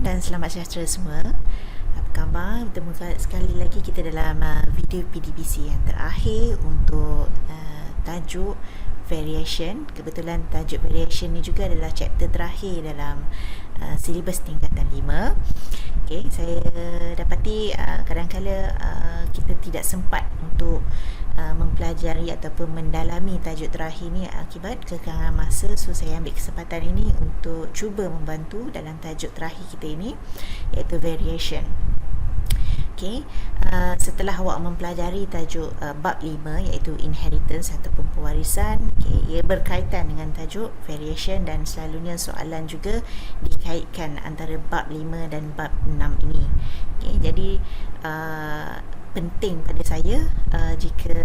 dan selamat sejahtera semua. Apa khabar? Bertemu sekali lagi kita dalam video PDBC yang terakhir untuk tajuk variation. Kebetulan tajuk variation ni juga adalah chapter terakhir dalam silibus tingkatan 5. Okay, saya dapati kadang-kala kita tidak sempat untuk mempelajari ataupun mendalami tajuk terakhir ni akibat kekurangan masa. So saya ambil kesempatan ini untuk cuba membantu dalam tajuk terakhir kita ini, iaitu variation. Okay, setelah awak mempelajari tajuk bab 5 iaitu inheritance ataupun pewarisan, okay, ia berkaitan dengan tajuk variation dan selalunya soalan juga dikaitkan antara bab 5 dan bab 6 ini. Okay, jadi penting pada saya jika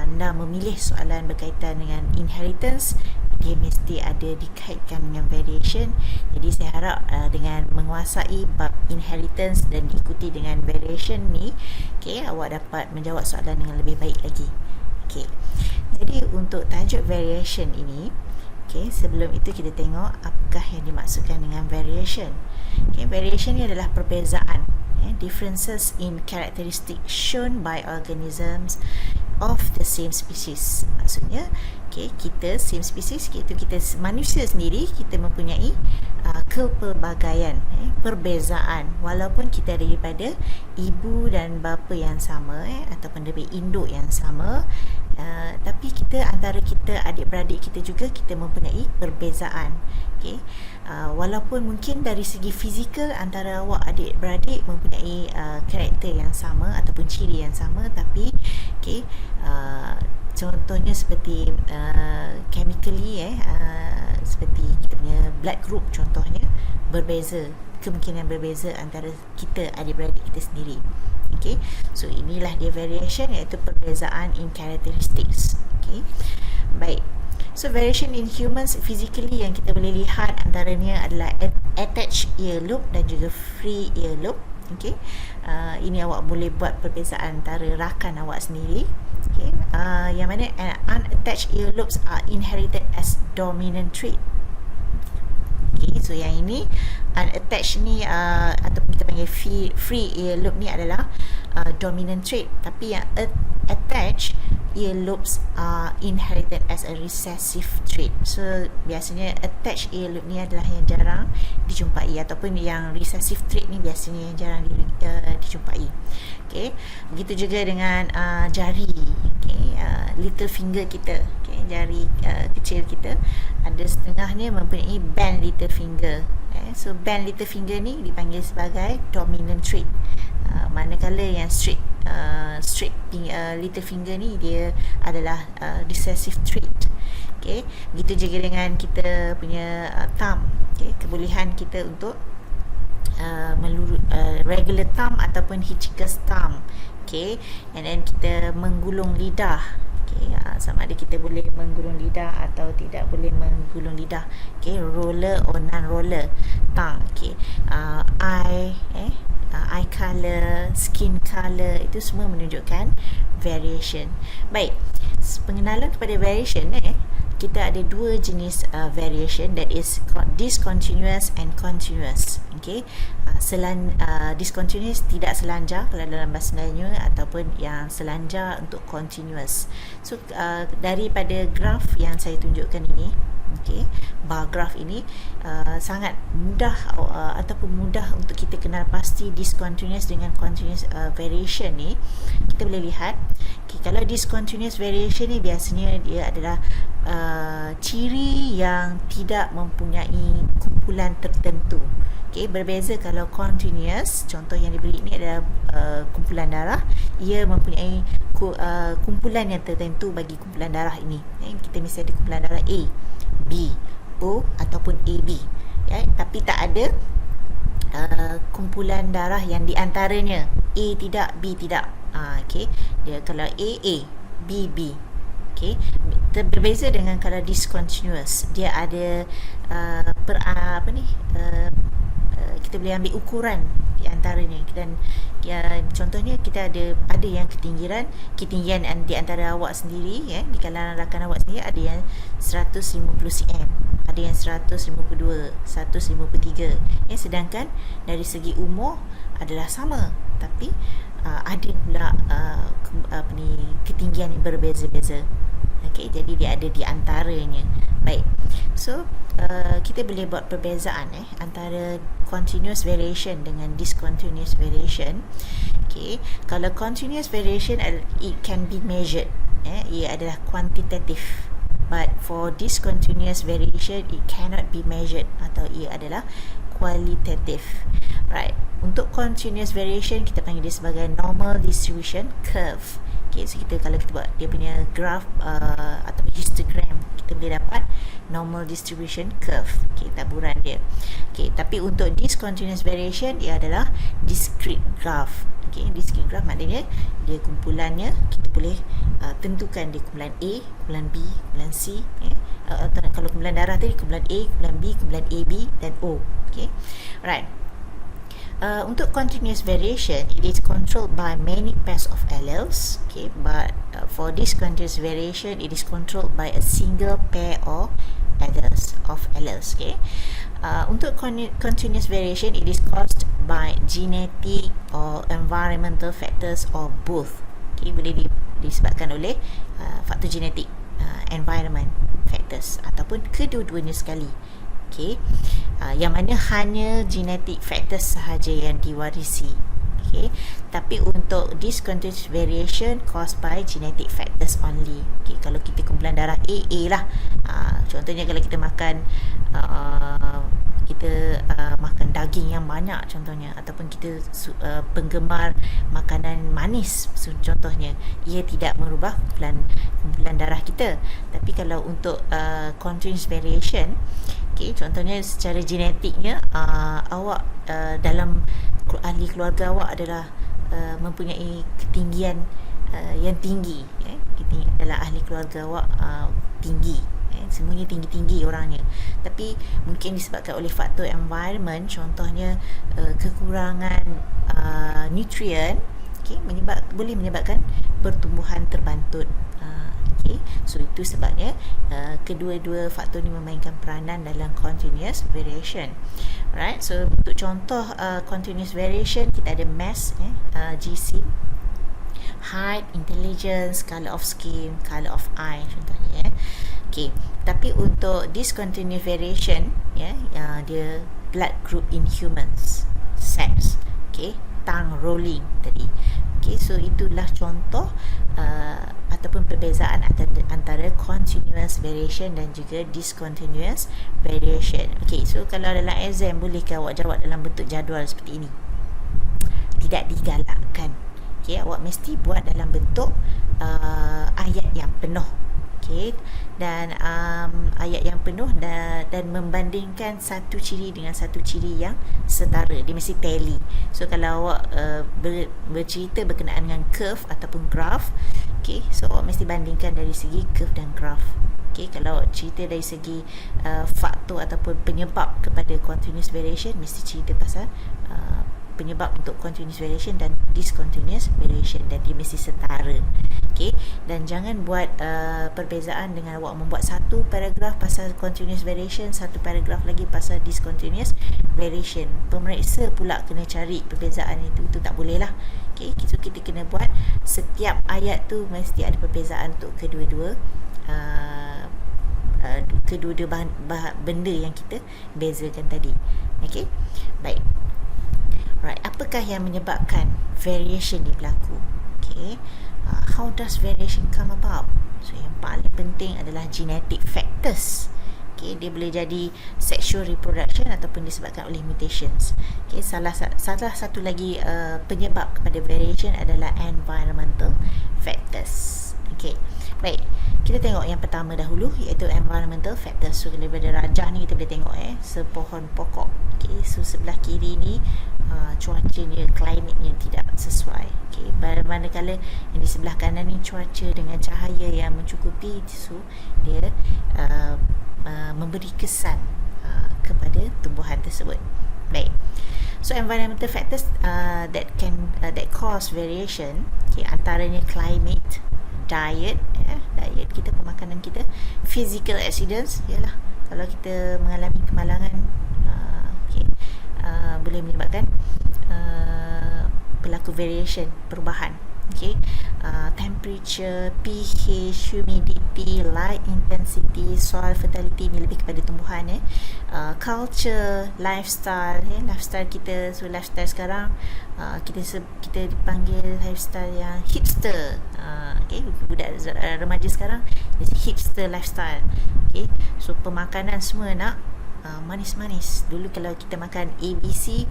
anda memilih soalan berkaitan dengan inheritance, dia mesti ada dikaitkan dengan variation. Jadi saya harap dengan menguasai bab inheritance dan diikuti dengan variation ni, okay, awak dapat menjawab soalan dengan lebih baik lagi. Okay, jadi untuk tajuk variation ini, okay, sebelum itu kita tengok apakah yang dimaksudkan dengan variation. Okay, variation ni adalah perbezaan, differences in characteristics shown by organisms of the same species. Maksudnya, okay, kita same species, iaitu kita manusia sendiri, kita mempunyai kepelbagaian, perbezaan, walaupun kita daripada ibu dan bapa yang sama, ataupun daripada induk yang sama, tapi kita antara kita adik-beradik kita juga kita mempunyai perbezaan. Okay, walaupun mungkin dari segi fizikal antara awak adik-beradik mempunyai karakter yang sama ataupun ciri yang sama, tapi okay, contohnya seperti chemically seperti kita punya blood group contohnya berbeza, kemungkinan berbeza antara kita adik-beradik kita sendiri. Okay, so inilah dia variation, iaitu perbezaan in characteristics. Okay, baik. So variation in humans physically yang kita boleh lihat antaranya adalah attached ear lobe dan juga free ear lobe. Okay, ini awak boleh buat perbezaan antara rakan awak sendiri. Okay, yang mana unattached earlobes are inherited as dominant trait. Okay, so yang ini unattached ni ataupun kita panggil free earlobe ni adalah dominant trait, tapi yang attached earlobes are inherited as a recessive trait. So biasanya attached earlobe ni adalah yang jarang dijumpai, ataupun yang recessive trait ni biasanya yang jarang dijumpai. Okay, begitu juga dengan jari, okay, little finger kita, okay, jari kecil kita ada setengahnya mempunyai band little finger. So band little finger ni dipanggil sebagai dominant trait, manakala yang straight little finger ni dia adalah recessive trait. Okay, begitu juga dengan kita punya thumb, okay, kebolehan kita untuk regular thumb ataupun Hitchhiker's thumb. Okay, and then kita menggulung lidah. Okay, sama ada kita boleh menggulung lidah atau tidak boleh menggulung lidah. Okay, roller or non-roller tongue. Okay, eye color, skin color, itu semua menunjukkan variation. Baik, pengenalan kepada variation, kita ada dua jenis variation, that is discontinuous and continuous. Okay, discontinuous tidak selanjar kalau dalam bahasa Melayu, ataupun yang selanjar untuk continuous. So daripada graf yang saya tunjukkan ini, okay, bar graph ini sangat mudah ataupun mudah untuk kita kenal pasti discontinuous dengan continuous variation ni. Kita boleh lihat, okay, kalau discontinuous variation ni biasanya dia adalah ciri yang tidak mempunyai kumpulan tertentu. Okay, berbeza kalau continuous, contoh yang diberi ini adalah kumpulan darah, ia mempunyai kumpulan yang tertentu bagi kumpulan darah ini. Kita mesti ada kumpulan darah A, B, O ataupun AB, tapi tak ada kumpulan darah yang diantaranya A tidak, B tidak. Okay, dia kalau A, B, B. Okay, berbeza dengan kalau discontinuous, dia ada kita boleh ambil ukuran di antaranya, dan Contohnya kita ada yang ketinggian di antara awak sendiri, di kalangan rakan awak sendiri ada yang 150 cm, ada yang 152, 153, sedangkan dari segi umur adalah sama, tapi ada pula ketinggian yang berbeza-beza. Okay, jadi dia ada di antaranya. Baik, so kita boleh buat perbezaan antara continuous variation dengan discontinuous variation. Okay, kalau continuous variation, it can be measured, ia adalah kuantitatif. But for discontinuous variation, it cannot be measured, atau ia adalah kualitatif. Right, untuk continuous variation kita panggil dia sebagai normal distribution curve. Okay, so kalau kita buat dia punya graph atau histogram, kita boleh dapat normal distribution curve, taburan dia. Tapi untuk discontinuous variation, ia adalah discrete graph. Discrete graph maknanya dia kumpulannya kita boleh tentukan dia kumpulan A, kumpulan B, kumpulan C, atau kalau kumpulan darah tadi kumpulan A, kumpulan B, kumpulan AB dan O. Right. Untuk continuous variation, it is controlled by many pairs of alleles. But for discontinuous variation, it is controlled by a single pair of alleles. Untuk continuous variation, it is caused by genetic or environmental factors or both. Boleh disebabkan oleh faktor genetik, environment factors, ataupun kedua-duanya sekali. Yang mana hanya genetic factors sahaja yang diwarisi. Tapi untuk discontinuous variation caused by genetic factors only. Kalau kita kumpulan darah A lah. Contohnya kalau kita makan makan daging yang banyak contohnya, ataupun kita penggemar makanan manis contohnya, ia tidak merubah kumpulan darah kita. Tapi kalau untuk continuous variation, contohnya secara genetiknya awak dalam ahli keluarga awak adalah mempunyai ketinggian yang tinggi, adalah ahli keluarga awak tinggi, semuanya tinggi-tinggi orangnya, tapi mungkin disebabkan oleh faktor environment, contohnya kekurangan nutrien, boleh menyebabkan pertumbuhan terbantut. So itu sebabnya kedua-dua faktor ni memainkan peranan dalam continuous variation. Right, so untuk contoh continuous variation, kita ada mass, GC, height, intelligence, colour of skin, colour of eye contohnya. Tapi untuk discontinuous variation, dia blood group in humans, sex, tongue rolling tadi. So itulah contoh ataupun perbezaan antara continuous variation dan juga discontinuous variation. So kalau dalam exam, bolehkah awak jawab dalam bentuk jadual seperti ini? Tidak digalakkan. Awak mesti buat dalam bentuk ayat yang penuh. Dan ayat yang penuh dan membandingkan satu ciri dengan satu ciri yang setara. Dia mesti tally. So kalau awak bercerita berkenaan dengan curve ataupun graph, so awak mesti bandingkan dari segi curve dan graph. Kalau awak cerita dari segi faktor ataupun penyebab kepada continuous variation, mesti cerita pasal penyebab untuk continuous variation dan discontinuous variation, dan dia mesti setara. Dan jangan buat perbezaan dengan awak membuat satu paragraf pasal continuous variation, satu paragraf lagi pasal discontinuous variation. Pemeriksa pula kena cari perbezaan itu tak boleh lah. So kita kena buat setiap ayat tu mesti ada perbezaan untuk kedua-dua benda yang kita bezakan tadi. Baik. Right, apakah yang menyebabkan variation ni berlaku? How does variation come about? So yang paling penting adalah genetic factors. Dia boleh jadi sexual reproduction ataupun disebabkan oleh mutations. Salah satu lagi penyebab kepada variation adalah environmental factors. Baik, kita tengok yang pertama dahulu, iaitu environmental factors. So daripada rajah ni kita boleh tengok sepohon pokok. So sebelah kiri ni cuacanya, klimatnya tidak sesuai. Manakala yang di sebelah kanan ni cuaca dengan cahaya yang mencukupi, so dia memberi kesan kepada tumbuhan tersebut. Baik, So environmental factors that cause variation, okay, antaranya climate, diet, diet kita, pemakanan kita, physical accidents, ialah kalau kita mengalami kemalangan, okay, boleh menyebabkan berlaku variation, perubahan. Okay, temperature, pH, humidity, light intensity, soil fertility, ni lebih kepada tumbuhan, culture, lifestyle, lifestyle kita. So lifestyle sekarang kita dipanggil lifestyle yang hipster. Okay, budak remaja sekarang is hipster lifestyle. Okay, so pemakanan semua nak manis-manis. Dulu kalau kita makan ABC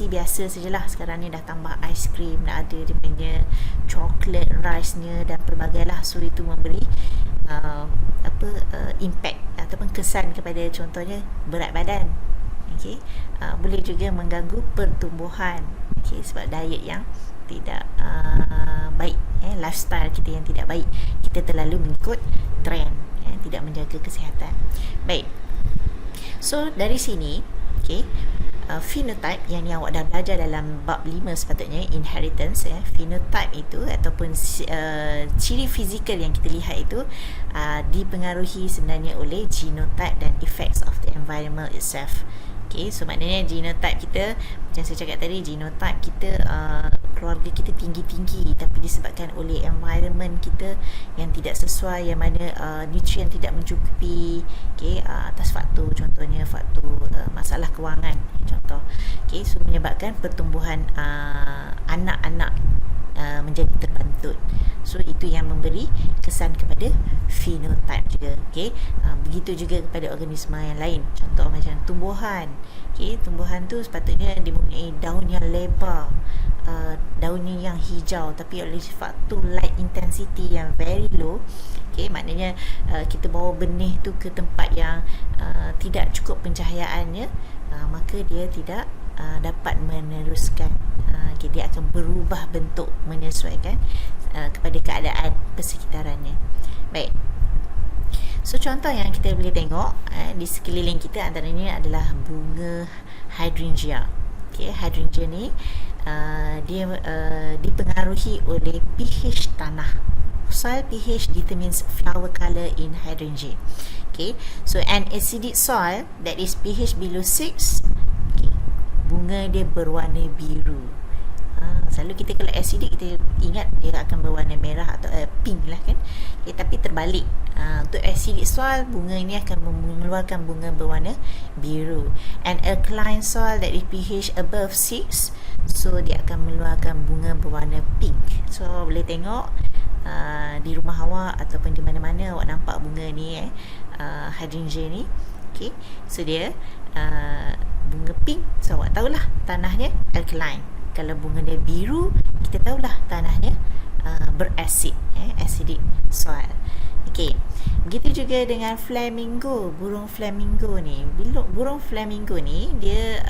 biasa sajalah. Sekarang ni dah tambah aiskrim, dah ada dia punya chocolate rice-nya dan pelbagai lah. So itu memberi impact ataupun kesan kepada contohnya berat badan. Okay, boleh juga mengganggu pertumbuhan. Okay, sebab diet yang tidak baik, lifestyle kita yang tidak baik, kita terlalu mengikut trend, tidak menjaga kesihatan. Baik, so dari sini, okay, phenotype yang ni awak dah belajar dalam bab 5 sepatutnya, inheritance, phenotype itu ataupun ciri fizikal yang kita lihat itu dipengaruhi sebenarnya oleh genotype dan effects of the environment itself. Okay, so maknanya genotype kita, macam saya cakap tadi, genotype kita, keluarga kita tinggi-tinggi, tapi disebabkan oleh environment kita yang tidak sesuai, yang mana nutrien tidak mencukupi, okay, atas faktor, contohnya faktor masalah kewangan, contoh. Okay, so menyebabkan pertumbuhan anak-anak menjadi terbantut. So itu yang memberi kesan kepada phenotype juga. Okay, begitu juga kepada organisma yang lain. Contoh macam tumbuhan. Okay, tumbuhan tu sepatutnya dia mempunyai daun yang lebar, daunnya yang hijau, tapi oleh faktor light intensity yang very low, okay, maknanya kita bawa benih tu ke tempat yang tidak cukup pencahayaannya, maka dia tidak dapat meneruskan. Okay, dia akan berubah bentuk menyesuaikan kepada keadaan persekitarannya. Baik, so contoh yang kita boleh tengok di sekeliling kita antaranya adalah bunga hydrangea. Okay, hydrangea ni dia dipengaruhi oleh pH tanah. Soil pH determines flower color in hydrangea. Okay, so an acidic soil that is pH below 6, okay, bunga dia berwarna biru. Selalu kita kalau acidic, kita ingat dia akan berwarna merah atau pink lah kan. Okay, tapi terbalik, untuk acidic soil, bunga ini akan mengeluarkan bunga berwarna biru. An alkaline soil that is pH above 6, so dia akan mengeluarkan bunga berwarna pink. So boleh tengok di rumah awak ataupun di mana-mana awak nampak bunga ni, hydrangea ni. Okay, so dia bunga pink, so awak tahulah tanahnya alkaline. Kalau bunga dia biru, kita tahulah tanahnya berasid, acidic soil. Okay, begitu juga dengan flamingo, burung flamingo ni. Burung flamingo ni dia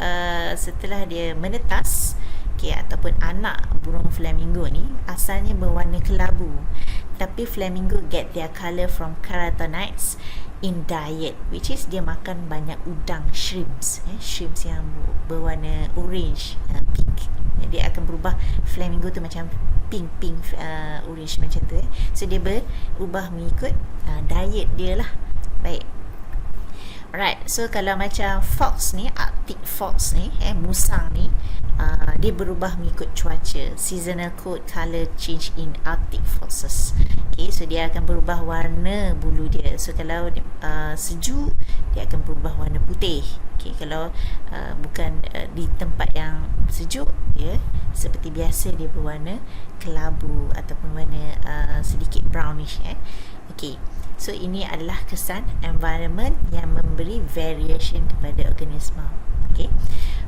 setelah dia menetas, okay, ataupun anak burung flamingo ni asalnya berwarna kelabu, tapi flamingo get their colour from carotenoids in diet, which is dia makan banyak udang, shrimps, shrimps yang berwarna orange, pink. Dia akan berubah, flamingo tu macam pink orange macam tu. So dia berubah mengikut diet dia lah. Baik, alright, so kalau macam fox ni, Arctic fox ni, musang ni, dia berubah mengikut cuaca, seasonal coat color change in Arctic foxes. Okay, so dia akan berubah warna bulu dia. So kalau sejuk, dia akan berubah warna putih. Okay, kalau bukan di tempat yang sejuk, dia seperti biasa dia berwarna kelabu ataupun warna sedikit brownish. Okay, so ini adalah kesan environment yang memberi variation kepada organisma. Okay,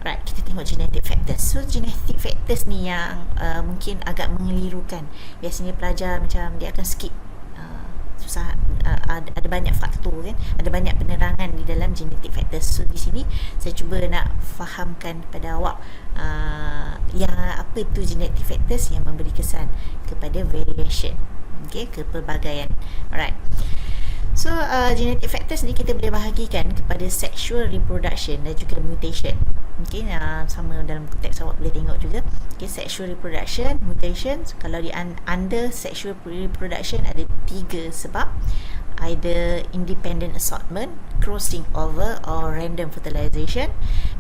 alright, kita tengok genetic factors. So genetic factors ni yang mungkin agak mengelirukan. Biasanya pelajar macam dia akan skip, susah, ada banyak faktor kan, ada banyak penerangan di dalam genetic factors. So di sini saya cuba nak fahamkan kepada awak yang apa itu genetic factors yang memberi kesan kepada variation, okay, kepelbagaian. Alright, So genetic factors ni kita boleh bahagikan kepada sexual reproduction dan juga mutation. Okay, sama dalam teks awak boleh tengok juga. Okay, sexual reproduction, mutations. Kalau di under sexual reproduction ada 3 sebab. Either independent assortment, crossing over or random fertilization.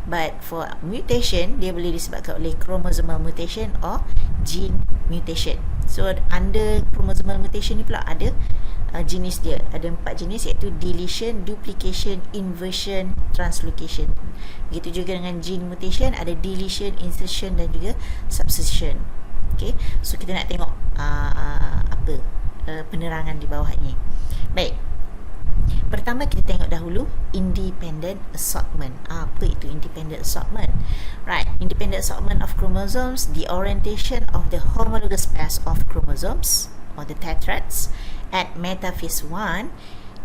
But for mutation, dia boleh disebabkan oleh chromosomal mutation or gene mutation. So under chromosomal mutation ni pula ada jenis dia. Ada 4 jenis, iaitu deletion, duplication, inversion, translocation. Begitu juga dengan gene mutation, ada deletion, insertion dan juga substitution. Okay, so kita nak tengok penerangan di bawah ini. Baik, pertama kita tengok dahulu independent assortment. Apa itu independent assortment? Right, independent assortment of chromosomes, the orientation of the homologous pairs of chromosomes or the tetrads at metaphase 1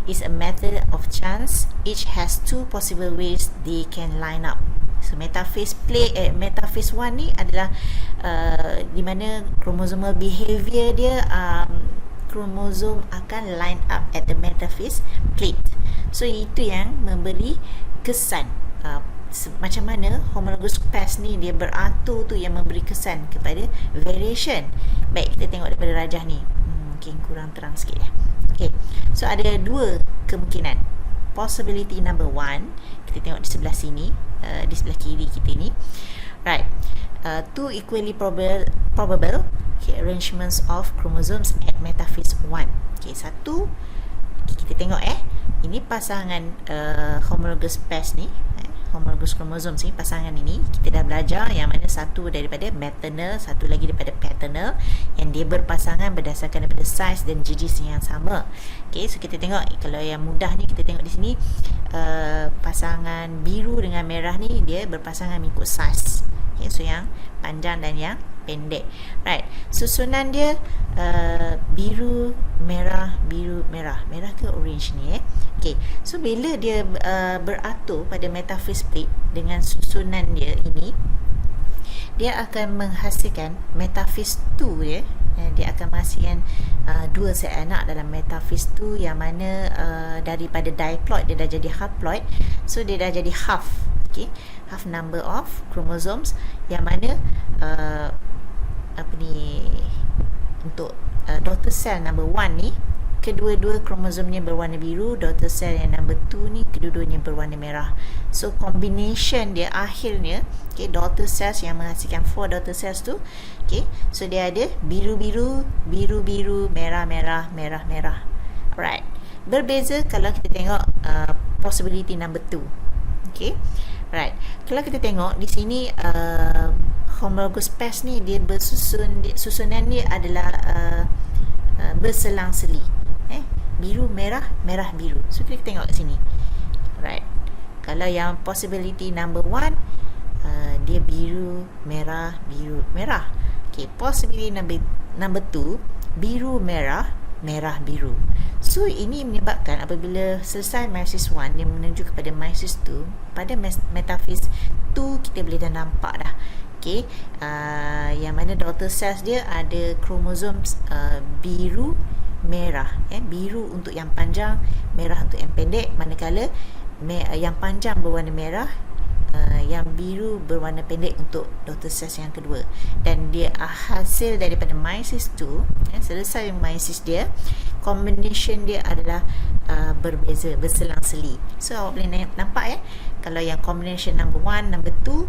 is a method of chance. Each has 2 possible ways they can line up. So metaphase 1 ni adalah di mana chromosomal behavior dia kromosom akan line up at the metaphase plate. So itu yang memberi kesan macam mana homologous pairs ni dia beratur tu yang memberi kesan kepada variation. Baik, kita tengok daripada rajah ni. Mungkin kurang terang sikit ya. Okay, so ada 2 kemungkinan. Possibility number 1, kita tengok di sebelah sini, di sebelah kiri kita ni. Right, 2 equally probable arrangements of chromosomes at metaphase 1. Okay, satu, kita tengok ini pasangan homologous pairs ni, homologous chromosomes ni, pasangan ini kita dah belajar yang mana satu daripada maternal, satu lagi daripada paternal, yang dia berpasangan berdasarkan daripada saiz dan jenis yang sama. Okay, so kita tengok, kalau yang mudah ni kita tengok di sini, pasangan biru dengan merah ni dia berpasangan mengikut saiz. Okay, so yang panjang dan yang pendek. Right, susunan dia biru, merah, biru, merah. Merah ke orange ni Okay, so bila dia beratur pada metaphase plate dengan susunan dia ini, dia akan menghasilkan metaphase 2 dia. Dia akan menghasilkan 2 set anak dalam metaphase 2, yang mana daripada diploid dia dah jadi haploid. So dia dah jadi half. Okay, half number of chromosomes, yang mana untuk daughter cell number 1 ni, kedua-dua kromosomnya berwarna biru. Daughter cell yang number 2 ni, kedua-duanya berwarna merah. So combination dia akhirnya, okay, daughter cells yang menghasilkan 4 daughter cells tu, okay, so dia ada biru-biru, biru-biru, merah-merah, merah-merah. Alright, berbeza kalau kita tengok possibility number 2. Okay, right, kalau kita tengok di sini homologous pairs ni dia susunan dia adalah berselang-seli, biru, merah, merah, biru. So kita tengok kat sini. Right, kalau yang possibility number 1, dia biru, merah, biru, merah. Okay, possibility number 2, biru, merah, merah, biru. So ini menyebabkan apabila selesai meiosis 1 dia menuju kepada meiosis 2, pada metaphase 2 kita boleh dah nampak dah. Okay, yang mana daughter cells dia ada kromosom biru, merah. Biru untuk yang panjang, merah untuk yang pendek. Manakala yang panjang berwarna merah, yang biru berwarna pendek untuk daughter cells yang kedua. Dan dia hasil daripada meiosis 2, selesai meiosis dia, combination dia adalah berbeza, berselang-seli. So awak boleh nampak kalau yang combination number 1, number 2,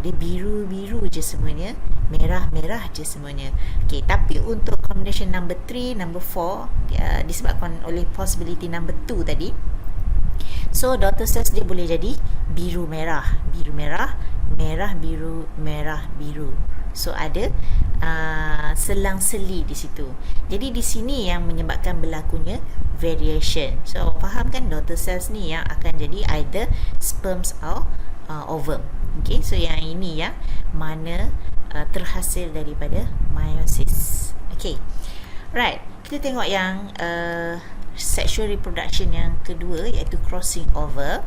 dia biru-biru je semuanya, merah-merah je semuanya. Okay, tapi untuk combination number 3, number 4, disebabkan oleh possibility number 2 tadi, so daughter cells dia boleh jadi biru merah, biru merah, merah biru, merah biru. So ada selang-seli di situ. Jadi di sini yang menyebabkan berlakunya variation. So faham kan, daughter cells ni yang akan jadi either sperms or ovum. Okay, so yang ini yang mana terhasil daripada meiosis. Okay, right, kita tengok yang sexual reproduction yang kedua, iaitu crossing over.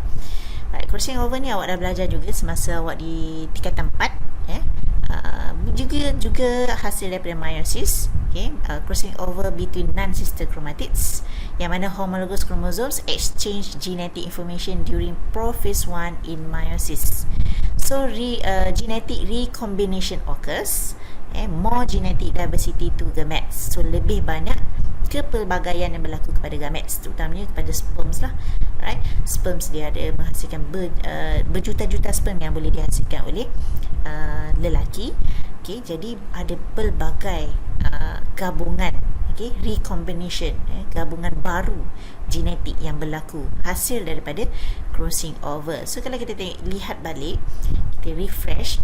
Right, crossing over ni awak dah belajar juga semasa awak di tingkatan 4, juga hasil daripada meiosis. Okay, Okay, crossing over between non-sister chromatids, yang mana homologous chromosomes exchange genetic information during prophase 1 in meiosis. So genetic recombination occurs, more genetic diversity to gametes. So lebih banyak kepelbagaian yang berlaku kepada gametes, terutamanya kepada sperms lah, right? Sperms dia ada menghasilkan berjuta-juta sperm yang boleh dihasilkan oleh lelaki. Okay, jadi ada pelbagai gabungan, okay, recombination, gabungan baru genetik yang berlaku hasil daripada crossing over. So kalau kita lihat balik, kita refresh,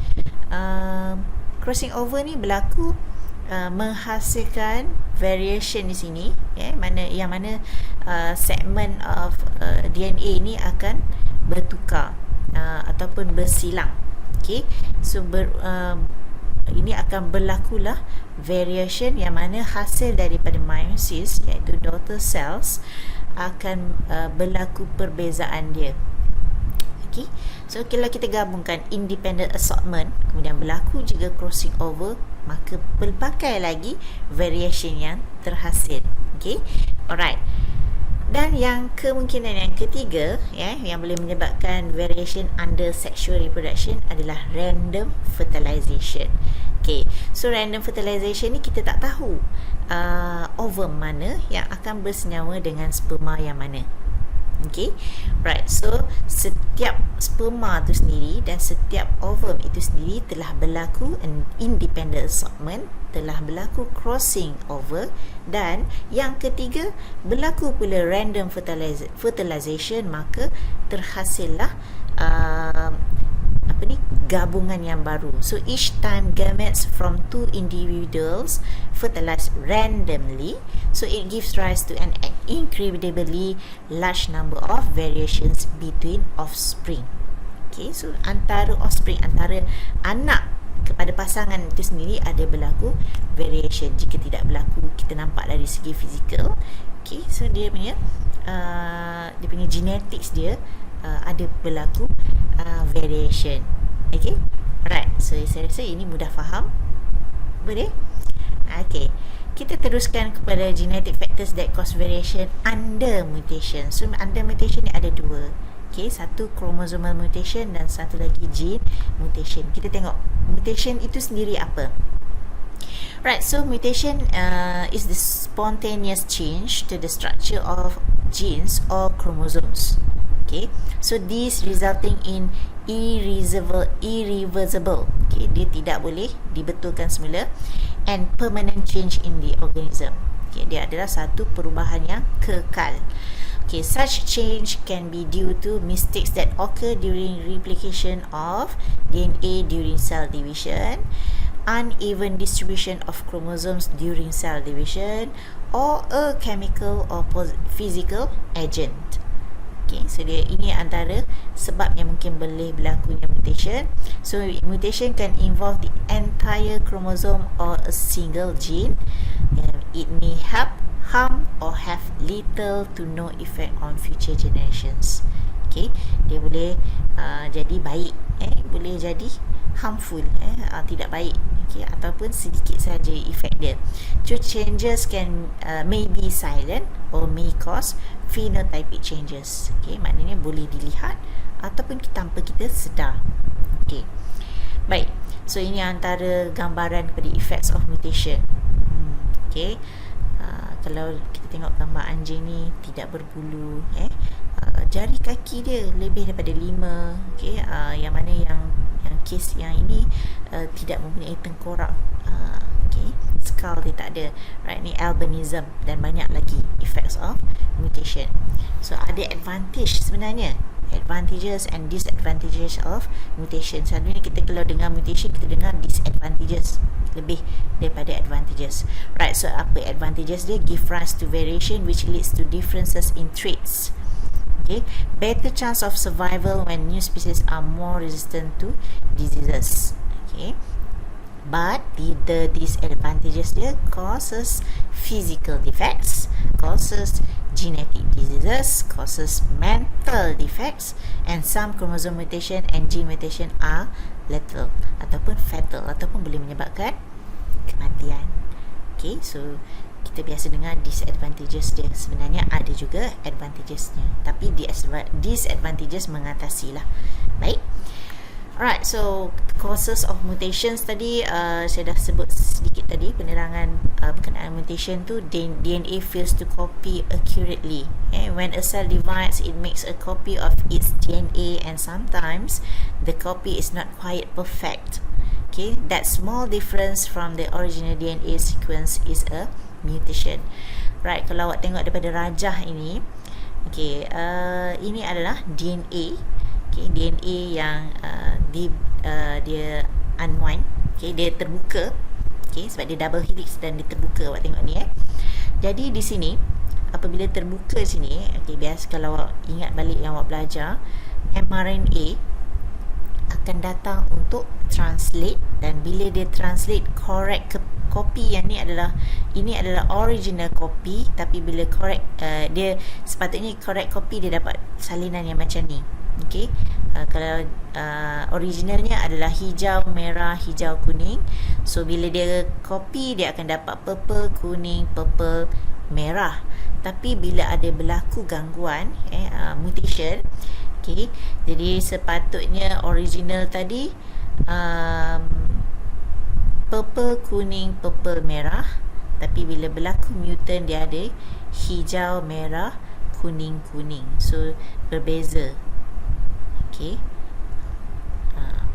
crossing over ni berlaku menghasilkan variation di sini, yang mana segmen of DNA ni akan bertukar ataupun bersilang. Okay, so ini akan berlakulah variation yang mana hasil daripada meiosis, iaitu daughter cells, akan berlaku perbezaan dia. Okay, so kalau kita gabungkan independent assortment, kemudian berlaku juga crossing over, maka pelbagai lagi variation yang terhasil. Okay, alright. Dan yang kemungkinan yang ketiga, yang boleh menyebabkan variation under sexual reproduction adalah random fertilization. Okay, so random fertilization ni kita tak tahu ovum mana yang akan bersenyawa dengan sperma yang mana. Okay, right. So setiap sperma tu sendiri dan setiap ovum itu sendiri telah berlaku independent assortment, telah berlaku crossing over, dan yang ketiga berlaku pula random fertilization, maka terhasillah gabungan yang baru. So each time gametes from two individuals fertilize randomly, so it gives rise to an incredibly large number of variations between offspring. Okay, so antara offspring, antara anak kepada pasangan itu sendiri ada berlaku variation. Jika tidak berlaku, kita nampak dari segi fizikal. Okay, so dia punya genetics dia ada berlaku variation. Okay, alright. So saya rasa ini mudah faham. Boleh? Okay, kita teruskan kepada genetic factors that cause variation under mutation. So under mutation ni ada dua. Okay, satu chromosomal mutation dan satu lagi gene mutation. Kita tengok mutation itu sendiri apa. Right, so mutation is the spontaneous change to the structure of genes or chromosomes. Okay, so this resulting in irreversible. Okay, dia tidak boleh dibetulkan semula, and permanent change in the organism. Okay, dia adalah satu perubahan yang kekal. Okay, such change can be due to mistakes that occur during replication of DNA during cell division, uneven distribution of chromosomes during cell division, or a chemical or physical agent. Okay, so ini antara sebab yang mungkin boleh berlakunya mutation. So mutation can involve the entire chromosome or a single gene. It may help, harm, or have little to no effect on future generations. Okay, dia boleh jadi baik, boleh jadi harmful, tidak baik, okay, ataupun sedikit saja efek dia. So changes may be silent or may cause phenotypic changes. Okay, maknanya boleh dilihat ataupun tanpa kita sedar. Okay, baik. So ini antara gambaran kepada effects of mutation. Okay, kalau kita tengok gambar anjing ni tidak berbulu, jari kaki dia lebih daripada 5. Okay, yang mana yang kes yang ini tidak mempunyai tengkorak. Okay, skull dia tak ada, right? Ni albinism dan banyak lagi effects of mutation. So ada advantage sebenarnya, advantages and disadvantages of mutation. Selalunya kita kalau dengar mutation, kita dengar disadvantages lebih daripada advantages. Right, so apa advantages dia? Give rise to variation which leads to differences in traits. Okay, better chance of survival when new species are more resistant to diseases. Okay, but the disadvantages dia causes physical defects, causes genetic diseases, causes mental defects, and some chromosome mutation and gene mutation are lethal ataupun fatal ataupun boleh menyebabkan kematian. Okay, so kita biasa dengar disadvantages dia, sebenarnya ada juga advantagesnya, tapi disadvantages mengatasi lah. Baik. Alright, so causes of mutations tadi saya dah sebut sedikit tadi penerangan berkenaan mutation tu. DNA fails to copy accurately. When a cell divides, it makes a copy of its DNA, and sometimes the copy is not quite perfect. Okay, that small difference from the original DNA sequence is a mutation. Right, kalau awak tengok daripada rajah ini, okay, ini adalah DNA. Okay, DNA yang dia unwind, okay, dia terbuka, okay, sebab dia double helix dan dia terbuka. Awak tengok ni Jadi di sini apabila terbuka sini, okay, biasa kalau awak ingat balik yang awak belajar, mRNA akan datang untuk translate, dan bila dia translate correct copy yang ini adalah original copy, tapi bila correct dia sepatutnya correct copy dia dapat salinan yang macam ni. Okay, kalau originalnya adalah hijau, merah, hijau, kuning. So bila dia copy, dia akan dapat purple, kuning, purple, merah. Tapi bila ada berlaku gangguan, mutation, okay, jadi sepatutnya original tadi purple, kuning, purple, merah. Tapi bila berlaku mutant, dia ada hijau, merah, kuning, kuning. So berbeza. Okay,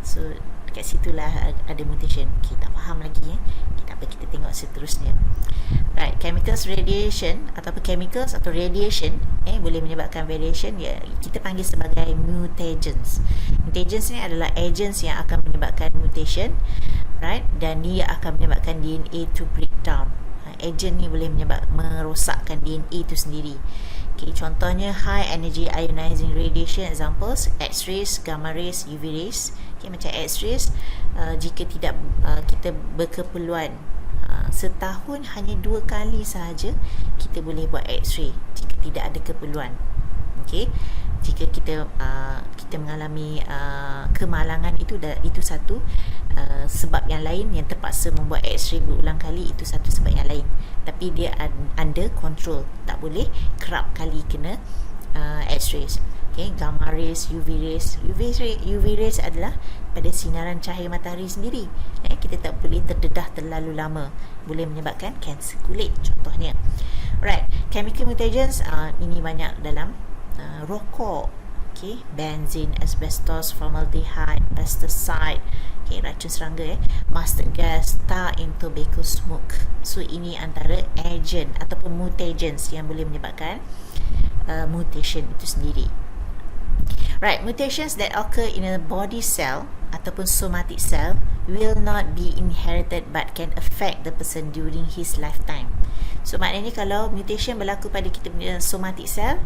so dekat situlah ada mutation. Okay, tak faham lagi tak apa, kita tengok seterusnya. Right, chemicals, radiation ataupun chemicals atau radiation boleh menyebabkan variation, kita panggil sebagai mutagens. Mutagens ni adalah agents yang akan menyebabkan mutation, right, dan dia akan menyebabkan DNA to break down. Agent ni boleh merosakkan DNA itu sendiri. Okay, contohnya high energy ionizing radiation, examples X-rays, gamma rays, UV rays. Okay, macam X-rays, jika tidak kita berkeperluan setahun hanya 2 kali sahaja kita boleh buat X-ray jika tidak ada keperluan. Okay, jika kita mengalami kemalangan, itu satu sebab yang lain. Yang terpaksa membuat X-ray berulang kali, itu satu sebab yang lain. Tapi dia under control, tak boleh kerap kali kena X-rays. Okay, gamma rays, UV rays. UV rays adalah pada sinaran cahaya matahari sendiri. Kita tak boleh terdedah terlalu lama, boleh menyebabkan kanser kulit contohnya. Right, chemical mutagens ini banyak dalam rokok. Okay, benzene, asbestos, formaldehyde, pesticide, okay, racun serangga, mustard gas, tar in tobacco smoke. So ini antara agent ataupun mutagens yang boleh menyebabkan mutation itu sendiri. Right, mutations that occur in a body cell ataupun somatic cell will not be inherited but can affect the person during his lifetime. So maknanya kalau mutation berlaku pada kita punya somatic cell,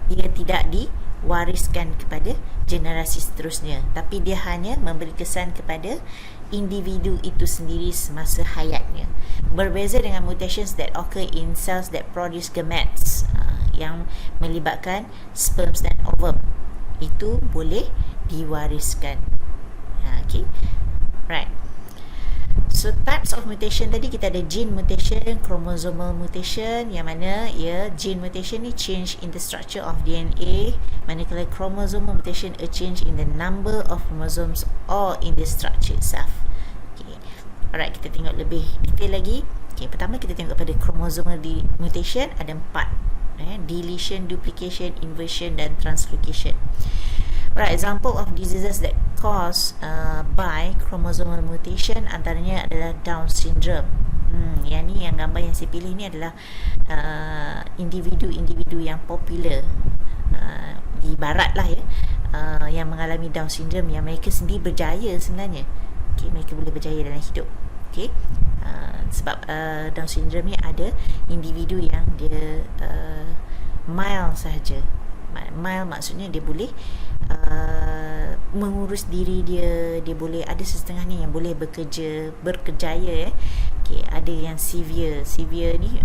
dia tidak diwariskan kepada generasi seterusnya, tapi dia hanya memberi kesan kepada individu itu sendiri semasa hayatnya. Berbeza dengan mutations that occur in cells that produce gametes, yang melibatkan sperms dan ovum, itu boleh diwariskan. Okay, right. So types of mutation tadi kita ada gene mutation, chromosomal mutation, yang mana gene mutation ni change in the structure of DNA, manakala chromosomal mutation a change in the number of chromosomes or in the structure itself. Okay, alright, kita tengok lebih detail lagi. Okay, pertama kita tengok pada chromosomal mutation, ada 4, deletion, duplication, inversion dan translocation. Right, example of diseases that caused by chromosomal mutation antaranya adalah Down syndrome. Yang ni, yang gambar yang saya pilih ni adalah individu-individu yang popular di barat lah yang mengalami Down syndrome, yang mereka sendiri berjaya sebenarnya. Okay, mereka boleh berjaya dalam hidup. Okay, sebab Down syndrome ni ada individu yang dia mild sahaja. Mild maksudnya dia boleh mengurus diri dia, dia boleh, ada setengah ni yang boleh berkejaya. Okay, ada yang severe ni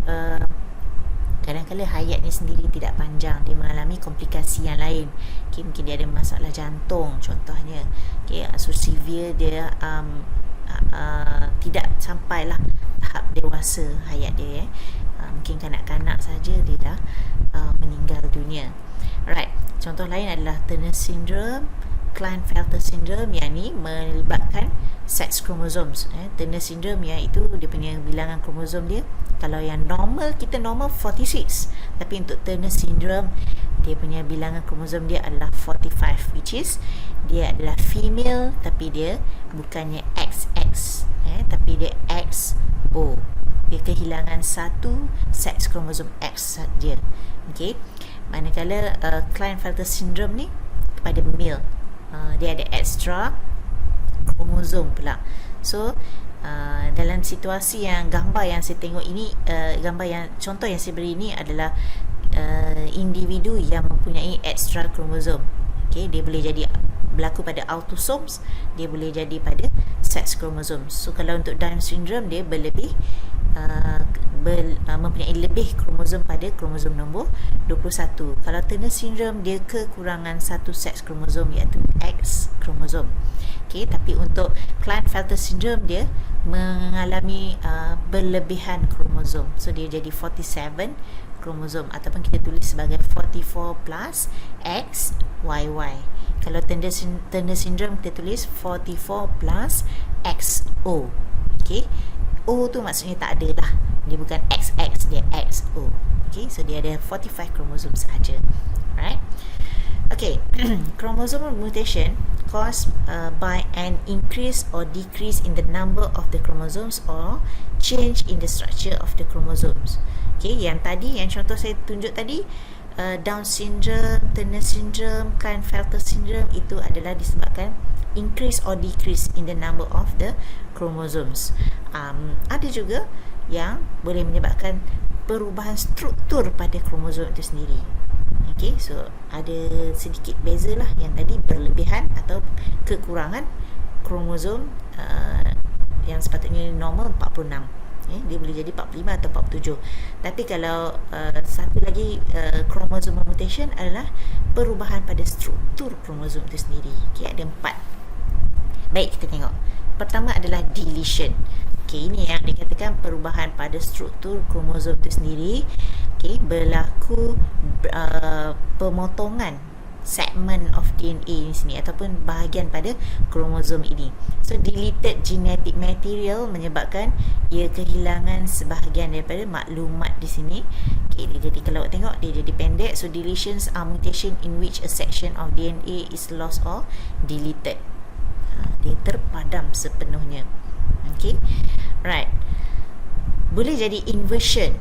kadang-kadang hayatnya sendiri tidak panjang, dia mengalami komplikasi yang lain. Okay, mungkin dia ada masalah jantung contohnya. Okay, so severe dia tidak sampailah tahap dewasa hayat dia. Mungkin kanak-kanak saja dia dah meninggal dunia. Alright, contoh lain adalah Turner syndrome, Klinefelter syndrome, yang ni melibatkan sex chromosomes. Turner syndrome iaitu dia punya bilangan kromosom dia, kalau yang normal, kita normal 46, tapi untuk Turner syndrome dia punya bilangan kromosom dia adalah 45, which is dia adalah female tapi dia bukannya XX, tapi dia XO. Dia kehilangan satu sex kromosom X saja. Okey. Manakala Klinefelter syndrome ni pada male, dia ada extra kromosom pula. So dalam situasi yang gambar yang saya tengok ini, gambar yang contoh yang saya beri ini adalah individu yang mempunyai extra kromosom. Okey, dia boleh jadi berlaku pada autosomes, dia boleh jadi pada sex kromosom. So kalau untuk Down syndrome dia berlebih, mempunyai lebih kromosom pada kromosom nombor 21. Kalau Turner syndrome dia kekurangan satu seks kromosom iaitu X kromosom. Okey, tapi untuk Klinefelter syndrome dia mengalami berlebihan kromosom. So dia jadi 47 kromosom, ataupun kita tulis sebagai 44 plus XYY. Kalau Turner syndrome kita tulis 44 plus XO. Okey, O tu maksudnya tak ada lah, dia bukan XX, dia XO. Okay, so dia ada 45 kromosom sahaja. Right? Okay, chromosomal mutation caused by an increase or decrease in the number of the chromosomes or change in the structure of the chromosomes. Okay, yang tadi, yang contoh saya tunjuk tadi, Down syndrome, Turner syndrome, Klinefelter syndrome, itu adalah disebabkan increase or decrease in the number of the chromosomes. Ada juga yang boleh menyebabkan perubahan struktur pada kromosom itu sendiri. Okay, so ada sedikit beza lah. Yang tadi berlebihan atau kekurangan kromosom yang sepatutnya normal 46. Dia boleh jadi 45 atau 47. Tapi kalau satu lagi chromosomal mutation adalah perubahan pada struktur kromosom itu sendiri. Okay, ada 4. Baik, kita tengok. Pertama adalah deletion. Okay, ini yang dikatakan perubahan pada struktur kromosom itu sendiri. Okay, berlaku pemotongan segmen of DNA di sini ataupun bahagian pada kromosom ini. So deleted genetic material menyebabkan ia kehilangan sebahagian daripada maklumat di sini. Okay, dia jadi, kalau tengok dia jadi pendek. So deletions are mutation in which a section of DNA is lost or deleted. Dia terpadam sepenuhnya. Okay, right. Boleh jadi inversion.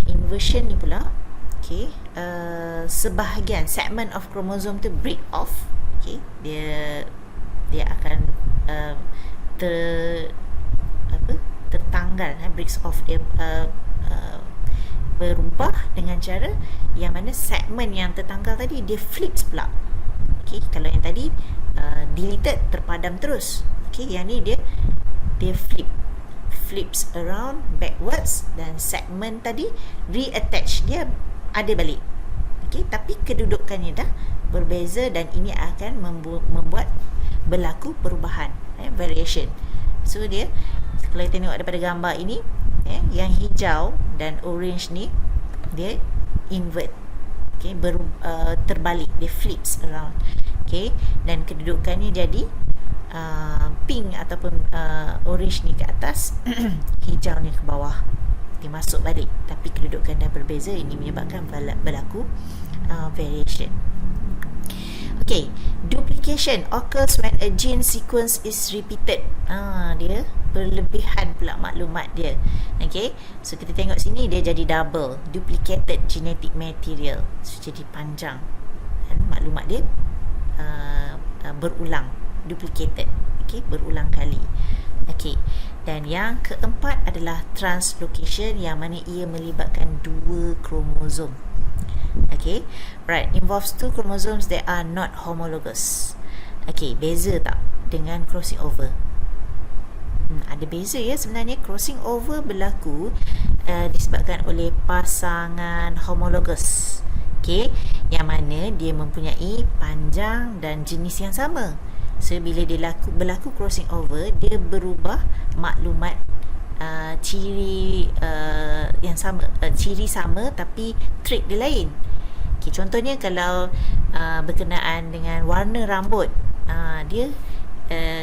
Inversion ni pula, okay, sebahagian segment of chromosome tu break off. Okay, dia akan tertanggal, breaks off, dia berubah dengan cara yang mana segmen yang tertanggal tadi dia flips pula. Okay, kalau yang tadi deleted, terpadam terus. Okay, yang ni dia flips around backwards, dan segmen tadi reattach, dia ada balik. Okay, tapi kedudukannya dah berbeza, dan ini akan membuat berlaku perubahan, variation. So dia, kalau kita tengok daripada gambar ini, yang hijau dan orange ni dia invert. Okay, terbalik, dia flips around. Okay, dan kedudukannya jadi pink ataupun orange ni ke atas, hijau ni ke bawah. Dia masuk balik, tapi kedudukan dah berbeza. Ini menyebabkan berlaku variation. Okay, duplication occurs when a gene sequence is repeated. Dia berlebihan pula maklumat dia. Okay, so kita tengok sini dia jadi double, duplicated genetic material. So jadi panjang, dan maklumat dia berulang, duplicated. Okay, berulang kali. Okay, dan yang keempat adalah translocation, yang mana ia melibatkan dua kromosom. Okay, right, involves two chromosomes that are not homologous. Okay, beza tak dengan crossing over? Ada beza ya sebenarnya. Crossing over berlaku disebabkan oleh pasangan homologous. Okay, yang mana dia mempunyai panjang dan jenis yang sama. So So bila dia berlaku crossing over, dia berubah maklumat ciri yang sama, ciri sama tapi trait dia lain. Okay, contohnya kalau berkenaan dengan warna rambut, dia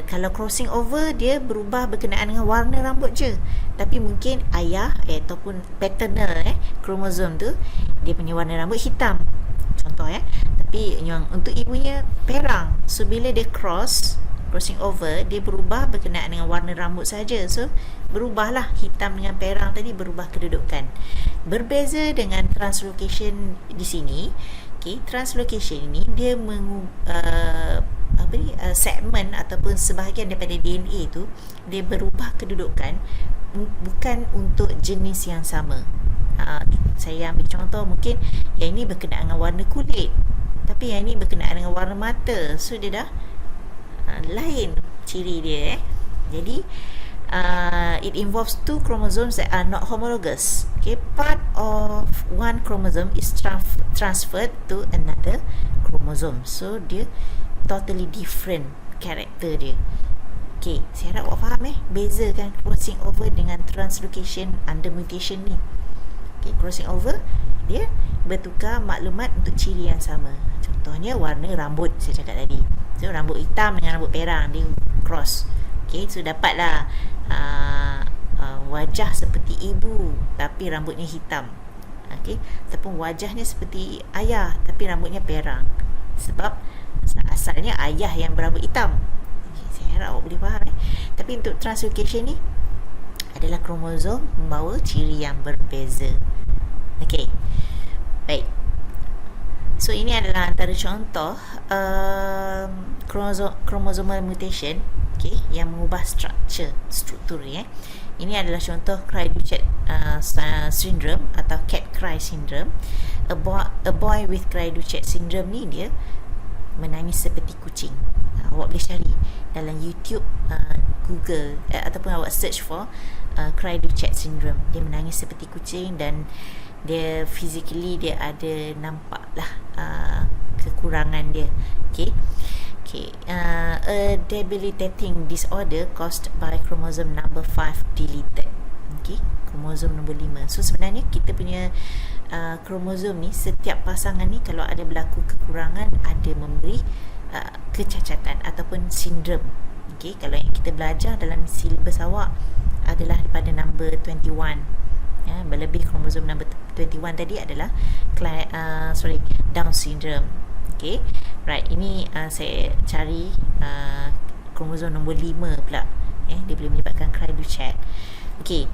kalau crossing over dia berubah berkenaan dengan warna rambut je, tapi mungkin ayah ataupun paternal kromosom tu dia punya warna rambut hitam contoh, tapi yang untuk ibunya perang. So bila dia crossing over, dia berubah berkenaan dengan warna rambut saja. So berubahlah hitam dengan perang tadi, berubah kedudukan. Berbeza dengan translocation di sini. Okay, translocation ini dia segmen ataupun sebahagian daripada DNA tu dia berubah kedudukan bukan untuk jenis yang sama. Saya ambil contoh, mungkin yang ini berkenaan dengan warna kulit, tapi yang ini berkenaan dengan warna mata. So dia dah lain ciri dia. Jadi it involves two chromosomes that are not homologous. Okay, part of one chromosome is transferred to another chromosome. So dia totally different character dia. Okay, saya harap awak faham beza kan crossing over dengan translocation under mutation ni. Okay, crossing over dia bertukar maklumat untuk ciri yang sama. Contohnya warna rambut saya cakap tadi. So rambut hitam dengan rambut perang dia cross. Okay, so dapatlah wajah seperti ibu tapi rambutnya hitam. Okay, ataupun wajahnya seperti ayah tapi rambutnya perang. Sebab asalnya ayah yang berambut hitam. Okay, saya harap awak boleh faham. Tapi untuk translocation ni adalah kromosom membawa ciri yang berbeza. Okay, baik. So ini adalah antara contoh chromosomal mutation, okay, yang mengubah struktur ni. Ini adalah contoh Cry-Duchet syndrome atau cat-cry syndrome. A boy with Cry-Duchet syndrome ni dia menangis seperti kucing. Awak boleh cari dalam YouTube, Google ataupun awak search for Cry-Duchet syndrome. Dia menangis seperti kucing dan dia physically dia ada nampak lah kekurangan dia. Okay, a debilitating disorder caused by chromosome number 5 deleted. Okay, kromosom nombor 5. So sebenarnya kita punya kromosom ni, setiap pasangan ni kalau ada berlaku kekurangan, ada memberi kecacatan ataupun sindrom. Okay, kalau yang kita belajar dalam silibus awak adalah daripada number 21. Berlebih kromosom number 21 tadi adalah Down syndrome. Okay, right, ini saya cari kromosom nombor 5 pula. Dia boleh menyebabkan Cry-Duchet. Okay,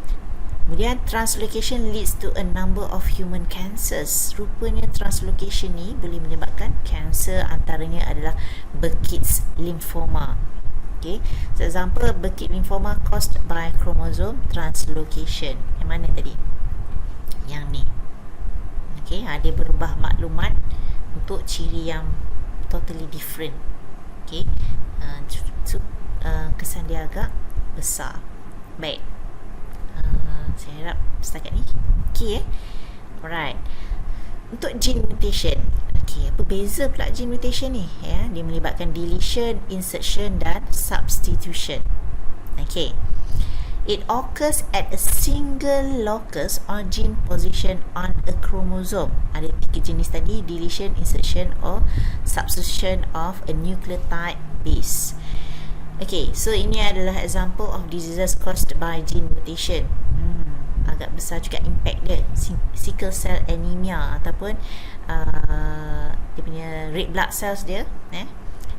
kemudian translocation leads to a number of human cancers. Rupanya translocation ni boleh menyebabkan kanser, antaranya adalah Burkitt's lymphoma. Okay, so example Burkitt lymphoma caused by chromosome translocation. Yang mana tadi? Yang ni. Okay, dia berubah maklumat untuk ciri yang totally different. Okay, so kesan dia agak besar. Baik, saya harap setakat ni okay. Alright, untuk gene mutation, okay, apa beza pula gene mutation ni? Dia melibatkan deletion, insertion dan substitution. Okay, it occurs at a single locus or gene position on a chromosome. Ada 3 jenis tadi: deletion, insertion or substitution of a nucleotide base. Okay, so ini adalah example of diseases caused by gene mutation. Agak besar juga impact dia. Sickle cell anemia ataupun dia punya red blood cells dia,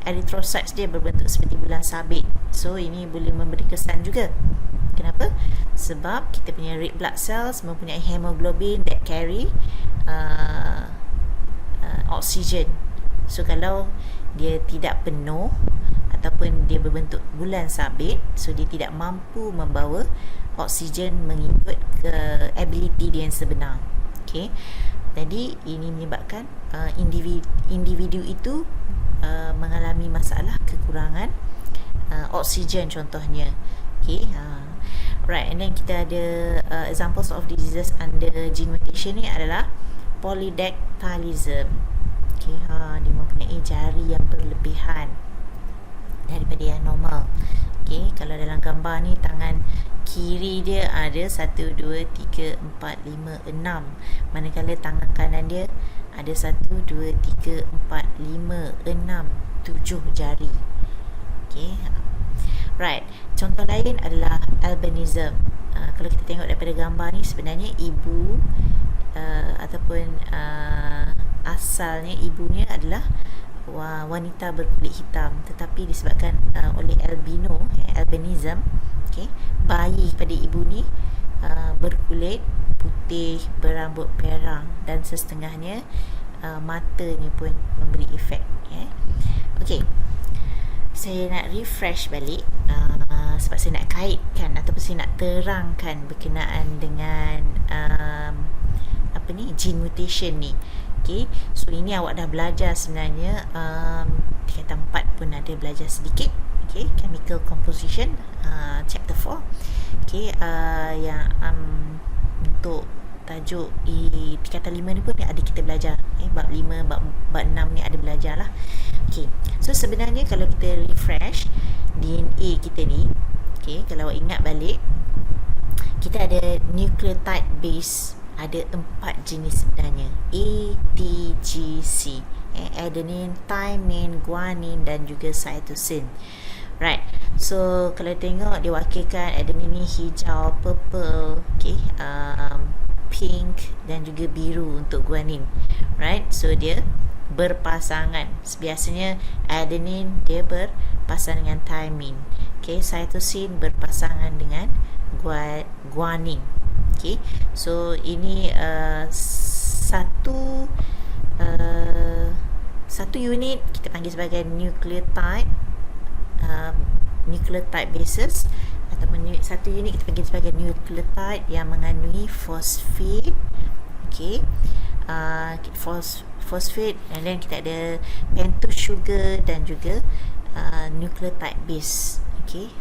erythrocytes dia berbentuk seperti bulan sabit. So ini boleh memberi kesan juga. Kenapa? Sebab kita punya red blood cells mempunyai hemoglobin that carry oksigen. So kalau dia tidak penuh ataupun dia berbentuk bulan sabit, so dia tidak mampu membawa oksigen mengikut ke ability dia yang sebenar. Okay, jadi ini menyebabkan individu itu mengalami masalah kekurangan oksigen contohnya. Okay, right, and then kita ada examples of diseases under gene mutation ni adalah polydactylism. Okay, dia mempunyai jari yang berlebihan. daripada yang normal. Okey, kalau dalam gambar ni tangan kiri dia ada 1, 2, 3, 4, 5, 6. Manakala tangan kanan dia ada 1, 2, 3, 4, 5, 6, 7 jari. Okey. Right. Contoh lain adalah albinism. Kalau kita tengok daripada gambar ni, sebenarnya ibu ataupun asalnya ibunya adalah wanita berkulit hitam, tetapi disebabkan oleh albinism, okay, bayi pada ibu ni berkulit putih, berambut perang, dan setengahnya matanya pun memberi efek. Okay, saya nak refresh balik sebab saya nak kaitkan ataupun saya nak terangkan berkenaan dengan gene mutation ni. Okay, so ini awak dah belajar sebenarnya tingkatan 4 pun ada belajar sedikit. Okay, chemical composition chapter 4. Okay, yang untuk tajuk tingkatan 5 ni pun ada kita belajar. Bab 5, bab 6 ni ada belajar lah. Okay, so sebenarnya kalau kita refresh DNA kita ni, okay, kalau awak ingat balik, kita ada nucleotide base, ada 4 jenis sebenarnya, A, T, G, C, adenine, thymine, guanine dan juga cytosine. Right, so kalau tengok dia wakilkan adenine ni hijau, purple, okay, pink dan juga biru untuk guanine. Right, so dia berpasangan. Biasanya adenine dia berpasangan dengan thymine. Okay, cytosine berpasangan dengan guanine. Okay, so ini satu unit kita panggil sebagai nucleotide bases, ataupun satu unit kita panggil sebagai nucleotide yang mengandungi fosfat. Okay, fosfat, dan then kita ada pentose sugar dan juga nucleotide base. Okay,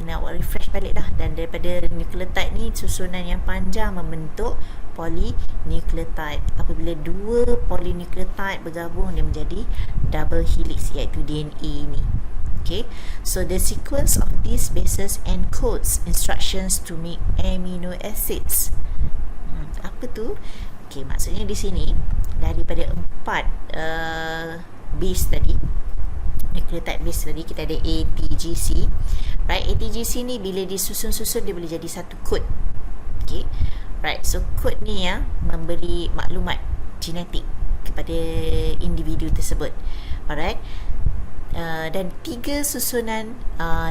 awak refresh balik dah. Dan daripada nucleotide ni, susunan yang panjang membentuk polynucleotide. Apabila 2 polynucleotide bergabung, dia menjadi double helix, iaitu DNA ni. Okay, so the sequence of these bases encodes instructions to make amino acids. Apa tu? Okay, maksudnya di sini daripada 4 base tadi, nucleotide base tadi, kita ada A, T, G, C. Right, A, T, G, C ni bila disusun-susun dia boleh jadi satu kod. Okay, right, so kod ni yang memberi maklumat genetik kepada individu tersebut. Alright, dan 3 susunan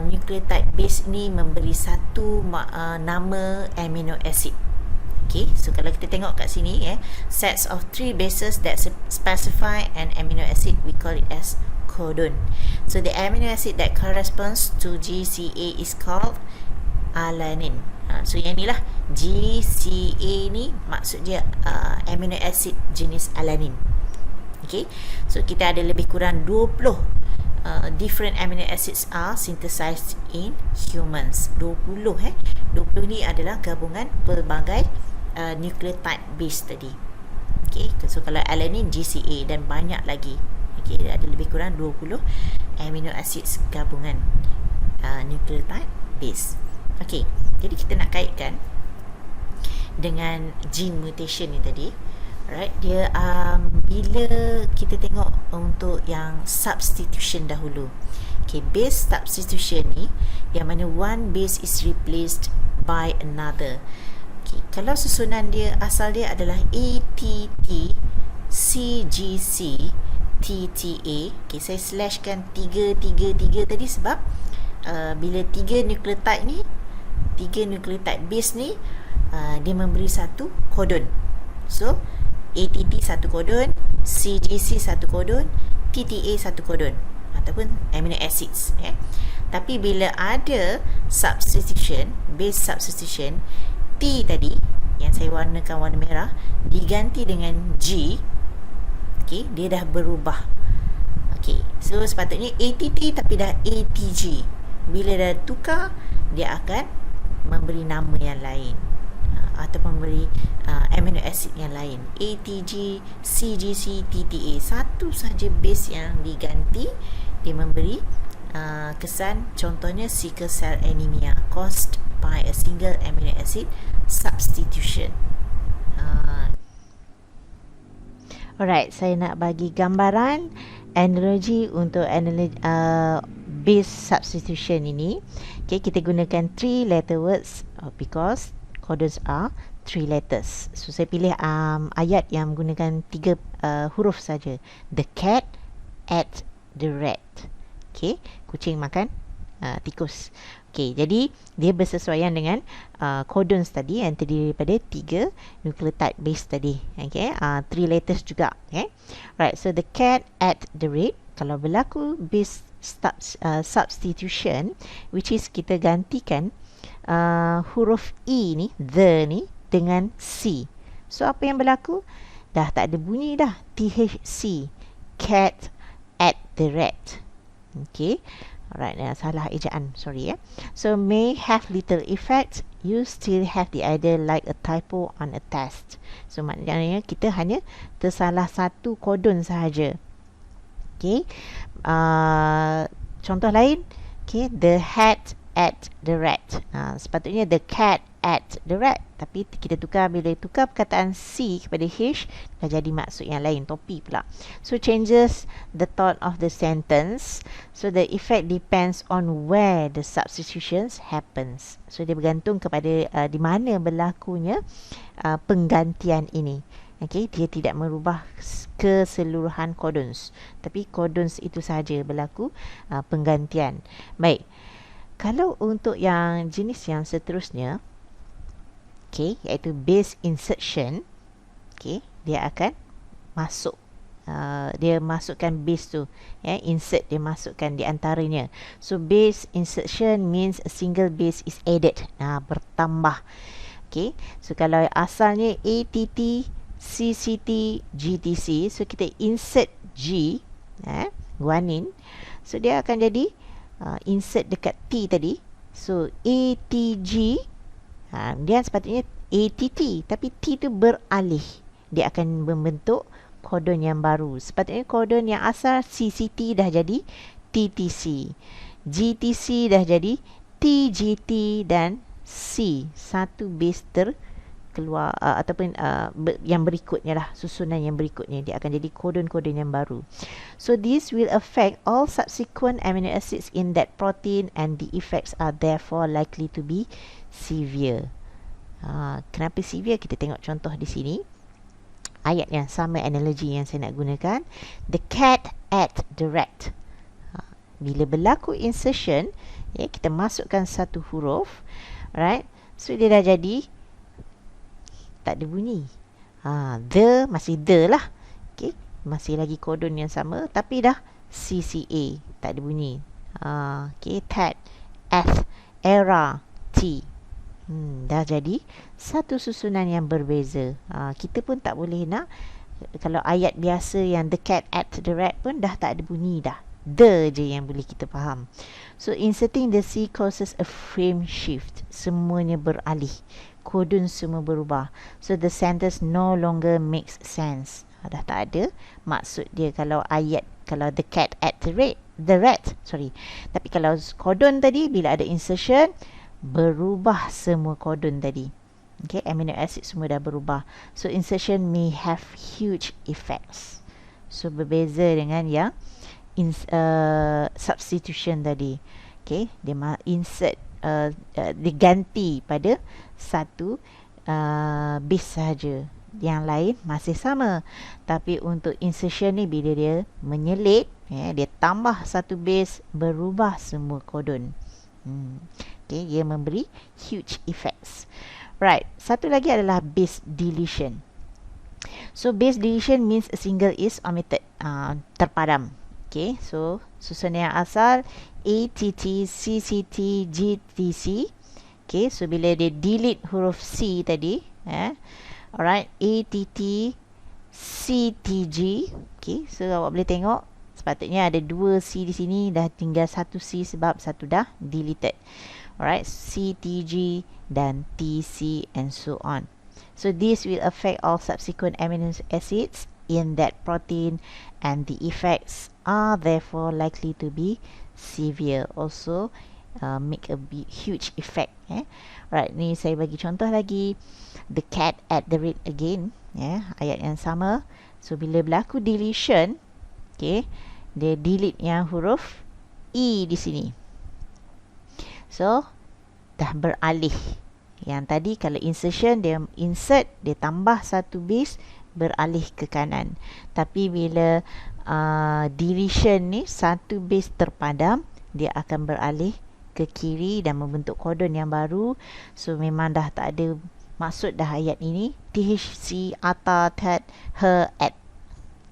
nucleotide base ni memberi satu nama amino acid. Okay, so kalau kita tengok kat sini, sets of 3 bases that specify an amino acid, we call it as codon. So the amino acid that corresponds to GCA is called alanine. So yang ni lah GCA ni, maksud dia amino acid jenis alanine. Okay, so kita ada lebih kurang 20 different amino acids are synthesized in humans. 20 ni adalah gabungan pelbagai nucleotide base tadi. Okay, so kalau alanine GCA dan banyak lagi. Okay, ada lebih kurang 20 amino acids gabungan nucleotide base. Okay, jadi kita nak kaitkan dengan gene mutation ni tadi. Right, dia bila kita tengok untuk yang substitution dahulu. Okay, base substitution ni yang mana one base is replaced by another. Okay, kalau susunan dia, asal dia adalah ATT, CGC, TTA. Okay, saya slashkan 3 tadi sebab bila 3 nucleotide ni, 3 nucleotide base ni, dia memberi satu kodon. So ATT satu kodon, CGC satu kodon, TTA satu kodon, ataupun amino acids. Tapi bila ada substitution, base substitution, T tadi yang saya warnakan warna merah diganti dengan G. Okay, dia dah berubah. Okay, so sepatutnya ATT tapi dah ATG. Bila dah tukar, dia akan memberi nama yang lain atau memberi amino acid yang lain. ATG, CGC, TTA, satu saja base yang diganti, dia memberi kesan. Contohnya sickle cell anemia caused by a single amino acid substitution. Alright, saya nak bagi gambaran analogi untuk base substitution ini. Okay, kita gunakan 3 letter words because codons are 3 letters. So saya pilih ayat yang menggunakan 3 huruf saja. The cat ate the rat. Okay, kucing makan tikus. Okay, jadi dia bersesuaian dengan codons tadi yang terdiri daripada 3 nucleotide base tadi. Okay, 3 letters juga. Okay, right. So the cat ate the rat. Kalau berlaku base substitution, which is kita gantikan huruf E ni, the ni, dengan C. So apa yang berlaku? Dah tak ada bunyi dah. THC. Cat ate the rat. Okay. Alright, salah ejaan, sorry. So may have little effect. You still have the idea like a typo on a test. So maknanya kita hanya tersalah satu kodon sahaja. Okay. Contoh lain. Okay, the hat ate the rat. Sepatutnya the cat ate the rat, tapi kita tukar, bila tukar perkataan C kepada H, dah jadi maksud yang lain, topi pula. So changes the thought of the sentence. So the effect depends on where the substitutions happens. So dia bergantung kepada di mana berlakunya penggantian ini. Okay, dia tidak merubah keseluruhan codons, tapi codons itu sahaja berlaku penggantian. Baik, kalau untuk yang jenis yang seterusnya, okay, iaitu base insertion, okay, dia akan masuk, dia masukkan base tu, insert, dia masukkan di antaranya. So base insertion means a single base is added, bertambah. Okay, so kalau asalnya ATT, CCT, GTC, so kita insert G, guanin, so dia akan jadi insert dekat T tadi. So ATG, dia sepatutnya ATT, tapi T tu beralih, dia akan membentuk kodon yang baru. Sepatutnya kodon yang asal CCT dah jadi TTC, GTC dah jadi TGT, dan C, satu base keluar ataupun yang berikutnya lah, susunan yang berikutnya, dia akan jadi kodon-kodon yang baru. So this will affect all subsequent amino acids in that protein and the effects are therefore likely to be severe. Kenapa severe? Kita tengok contoh di sini. Ayat yang sama, analogi yang saya nak gunakan. The cat ate the rat. Bila berlaku insertion, kita masukkan satu huruf, right? So dia dah jadi tak ada bunyi. The masih the lah. Okay, masih lagi kodon yang sama, tapi dah CCA, tak ada bunyi. Okay, tat, F, era, T. Dah jadi satu susunan yang berbeza. Kita pun tak boleh nak, kalau ayat biasa yang the cat ate the rat pun dah tak ada bunyi dah. The je yang boleh kita faham. So inserting the C causes a frame shift. Semuanya beralih. Kodon semua berubah. So the sentence no longer makes sense. Dah tak ada maksud dia kalau ayat, kalau the cat ate the rat, sorry. Tapi kalau kodon tadi, bila ada insertion, berubah semua kodon tadi. Okay, amino acid semua dah berubah. So insertion may have huge effects. So berbeza dengan yang substitution tadi. Okay, dia insert, diganti pada satu base sahaja, yang lain masih sama. Tapi untuk insertion ni, bila dia menyelit, dia tambah satu base, berubah semua kodon. Okay, dia memberi huge effects. Right, satu lagi adalah base deletion. So base deletion means a single is omitted, terpadam. Okay, so susunan yang asal ATT, CCT, GTC. Okay, so bila dia delete huruf C tadi, alright, ATT, CTG. Okay, so awak boleh tengok, sepatutnya ada 2 C di sini, dah tinggal 1 C sebab satu dah deleted. Alright, CTG dan TC and so on. So this will affect all subsequent amino acids in that protein and the effects are therefore likely to be severe, also make a big, huge effect. Right, ni saya bagi contoh lagi. The cat at the rate again, ayat yang sama. So bila berlaku deletion, okay, dia delete yang huruf E di sini. So dah beralih. Yang tadi kalau insertion, dia insert, dia tambah satu base, beralih ke kanan. Tapi bila deletion ni, satu base terpadam, dia akan beralih ke kiri dan membentuk kodon yang baru. So memang dah tak ada maksud dah ayat ini. THC, ata, tat, her, at.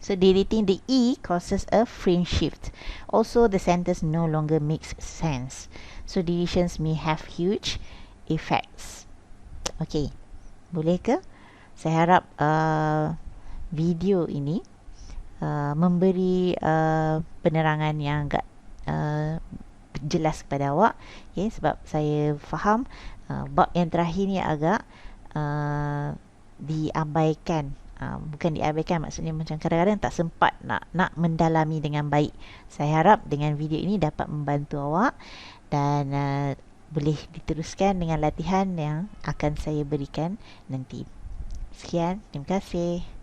So deleting the E causes a frame shift. Also the sentence no longer makes sense. So deletions may have huge effects. Okay, boleh ke? Saya harap video ini memberi penerangan yang agak jelas kepada awak. Okay, sebab saya faham bab yang terakhir ni agak diabaikan. Bukan diabaikan, maksudnya macam kadang-kadang tak sempat nak mendalami dengan baik. Saya harap dengan video ini dapat membantu awak dan boleh diteruskan dengan latihan yang akan saya berikan nanti. Sekian, terima kasih.